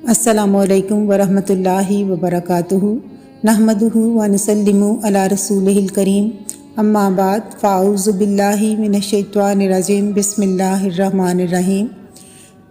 السلام علیکم ورحمۃ اللہ وبرکاتہ نحمدہ ونسلم علی رسولہ الکریم اما بعد فاعوذ باللہ من الشیطان الرجیم بسم اللہ الرحمن الرحیم۔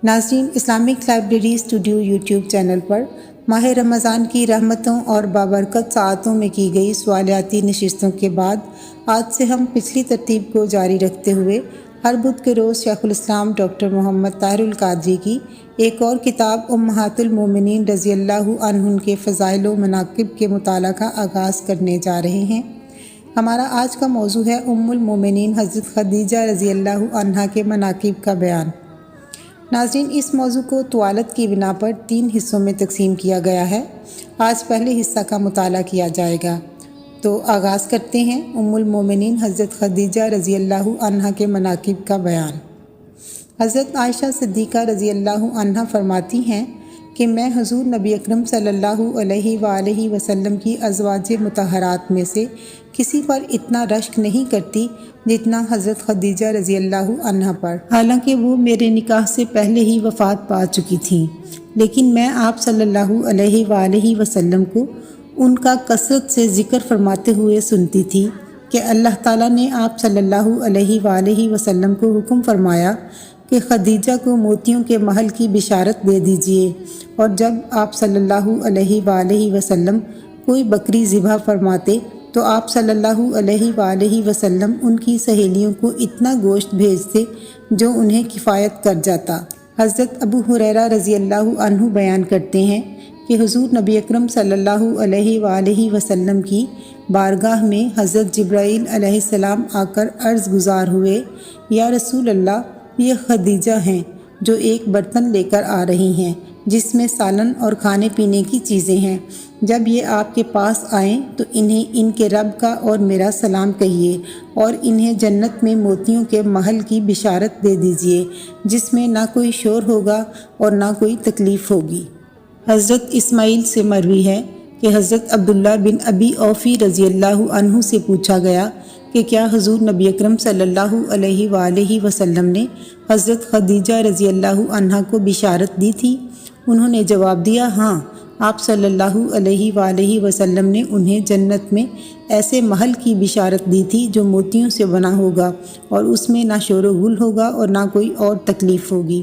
ناظرین، Islamic library studio YouTube channel پر ماہ رمضان کی رحمتوں اور بابرکت ساعتوں میں کی گئی سوالیاتی نشستوں کے بعد آج سے ہم پچھلی ترتیب کو جاری رکھتے ہوئے ہر بدھ کے روز شیخ الاسلام ڈاکٹر محمد طاہر القادری کی ایک اور کتاب امہات المومنین رضی اللہ عنہن کے فضائل و مناقب کے مطالعہ کا آغاز کرنے جا رہے ہیں۔ ہمارا آج کا موضوع ہے ام المومنین حضرت خدیجہ رضی اللہ عنہا کے مناقب کا بیان۔ ناظرین، اس موضوع کو طوالت کی بنا پر 3 حصوں میں تقسیم کیا گیا ہے۔ آج پہلے حصہ کا مطالعہ کیا جائے گا، تو آغاز کرتے ہیں ام المومنین حضرت خدیجہ رضی اللہ عنہا کے مناقب کا بیان۔ حضرت عائشہ صدیقہ رضی اللہ عنہا فرماتی ہیں کہ میں حضور نبی اکرم صلی اللہ علیہ وآلہ وسلم کی ازواج مطہرات میں سے کسی پر اتنا رشک نہیں کرتی جتنا حضرت خدیجہ رضی اللہ عنہا پر، حالانکہ وہ میرے نکاح سے پہلے ہی وفات پا چکی تھیں، لیکن میں آپ صلی اللہ علیہ وآلہ وسلم کو ان کا کثرت سے ذکر فرماتے ہوئے سنتی تھی کہ اللہ تعالیٰ نے آپ صلی اللہ علیہ وآلہ وسلم کو حکم فرمایا کہ خدیجہ کو موتیوں کے محل کی بشارت دے دیجیے، اور جب آپ صلی اللہ علیہ وآلہ وسلم کوئی بکری ذبح فرماتے تو آپ صلی اللہ علیہ وآلہ وسلم ان کی سہیلیوں کو اتنا گوشت بھیجتے جو انہیں کفایت کر جاتا۔ حضرت ابو ہریرہ رضی اللہ عنہ بیان کرتے ہیں کہ حضور نبی اکرم صلی اللہ علیہ وآلہ وسلم کی بارگاہ میں حضرت جبرائیل علیہ السلام آ کر عرض گزار ہوئے، یا رسول اللہ، یہ خدیجہ ہیں جو ایک برتن لے کر آ رہی ہیں جس میں سالن اور کھانے پینے کی چیزیں ہیں۔ جب یہ آپ کے پاس آئیں تو انہیں ان کے رب کا اور میرا سلام کہیے، اور انہیں جنت میں موتیوں کے محل کی بشارت دے دیجیے جس میں نہ کوئی شور ہوگا اور نہ کوئی تکلیف ہوگی۔ حضرت اسماعیل سے مروی ہے کہ حضرت عبداللہ بن ابی اوفی رضی اللہ عنہ سے پوچھا گیا کہ کیا حضور نبی اکرم صلی اللہ علیہ وآلہ وسلم نے حضرت خدیجہ رضی اللہ عنہا کو بشارت دی تھی؟ انہوں نے جواب دیا، ہاں، آپ صلی اللہ علیہ وآلہ وسلم نے انہیں جنت میں ایسے محل کی بشارت دی تھی جو موتیوں سے بنا ہوگا اور اس میں نہ شور و غل ہوگا اور نہ کوئی اور تکلیف ہوگی۔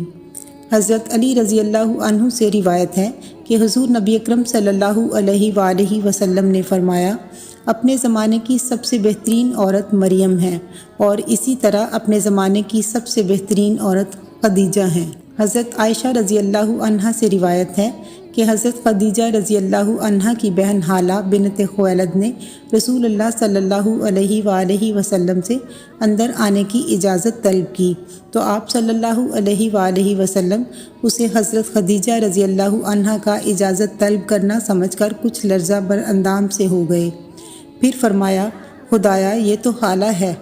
حضرت علی رضی اللہ عنہ سے روایت ہے کہ حضور نبی اکرم صلی اللہ علیہ وآلہ وسلم نے فرمایا، اپنے زمانے کی سب سے بہترین عورت مریم ہے، اور اسی طرح اپنے زمانے کی سب سے بہترین عورت خدیجہ ہیں۔ حضرت عائشہ رضی اللہ عنہا سے روایت ہے کہ حضرت خدیجہ رضی اللہ عنہا کی بہن حالہ بنت خویلد نے رسول اللہ صلی اللہ علیہ وآلہ وسلم سے اندر آنے کی اجازت طلب کی تو آپ صلی اللہ علیہ وآلہ وسلم اسے حضرت خدیجہ رضی اللہ عنہا کا اجازت طلب کرنا سمجھ کر کچھ لرزہ بر اندام سے ہو گئے۔ پھر فرمایا، خدایا، یہ تو حالہ ہے۔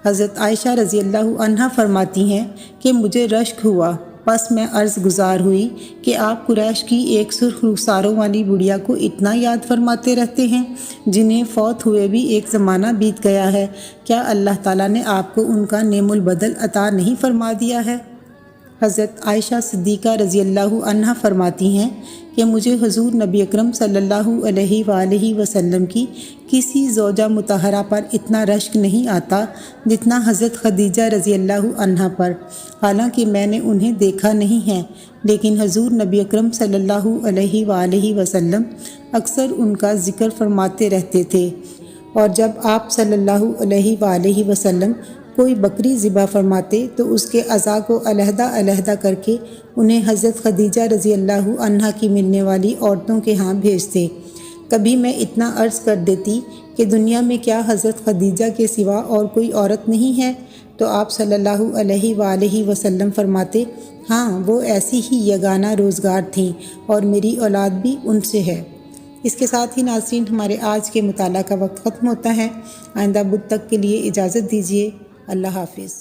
حضرت عائشہ رضی اللہ عنہا فرماتی ہیں کہ مجھے رشک ہوا، بس میں عرض گزار ہوئی کہ آپ قریش کی ایک سرخ رخساروں والی بڑھیا کو اتنا یاد فرماتے رہتے ہیں جنہیں فوت ہوئے بھی ایک زمانہ بیت گیا ہے، کیا اللہ تعالیٰ نے آپ کو ان کا نعم البدل عطا نہیں فرما دیا ہے؟ حضرت عائشہ صدیقہ رضی اللہ عنہا فرماتی ہیں کہ مجھے حضور نبی اکرم صلی اللہ علیہ وآلہ وسلم کی کسی زوجہ مطہرہ پر اتنا رشک نہیں آتا جتنا حضرت خدیجہ رضی اللہ عنہا پر، حالانکہ میں نے انہیں دیکھا نہیں ہے، لیکن حضور نبی اکرم صلی اللہ علیہ وآلہ وسلم اکثر ان کا ذکر فرماتے رہتے تھے، اور جب آپ صلی اللہ علیہ وآلہ وسلم کوئی بکری ذبح فرماتے تو اس کے اعضاء کو علیحدہ علیحدہ کر کے انہیں حضرت خدیجہ رضی اللہ عنہا کی ملنے والی عورتوں کے ہاں بھیجتے۔ کبھی میں اتنا عرض کر دیتی کہ دنیا میں کیا حضرت خدیجہ کے سوا اور کوئی عورت نہیں ہے؟ تو آپ صلی اللہ علیہ وآلہ وسلم فرماتے، ہاں، وہ ایسی ہی یگانہ روزگار تھیں اور میری اولاد بھی ان سے ہے۔ اس کے ساتھ ہی ناظرین، ہمارے آج کے مطالعہ کا وقت ختم ہوتا ہے۔ آئندہ بدھ تک کے لیے اجازت دیجیے۔ اللہ حافظ۔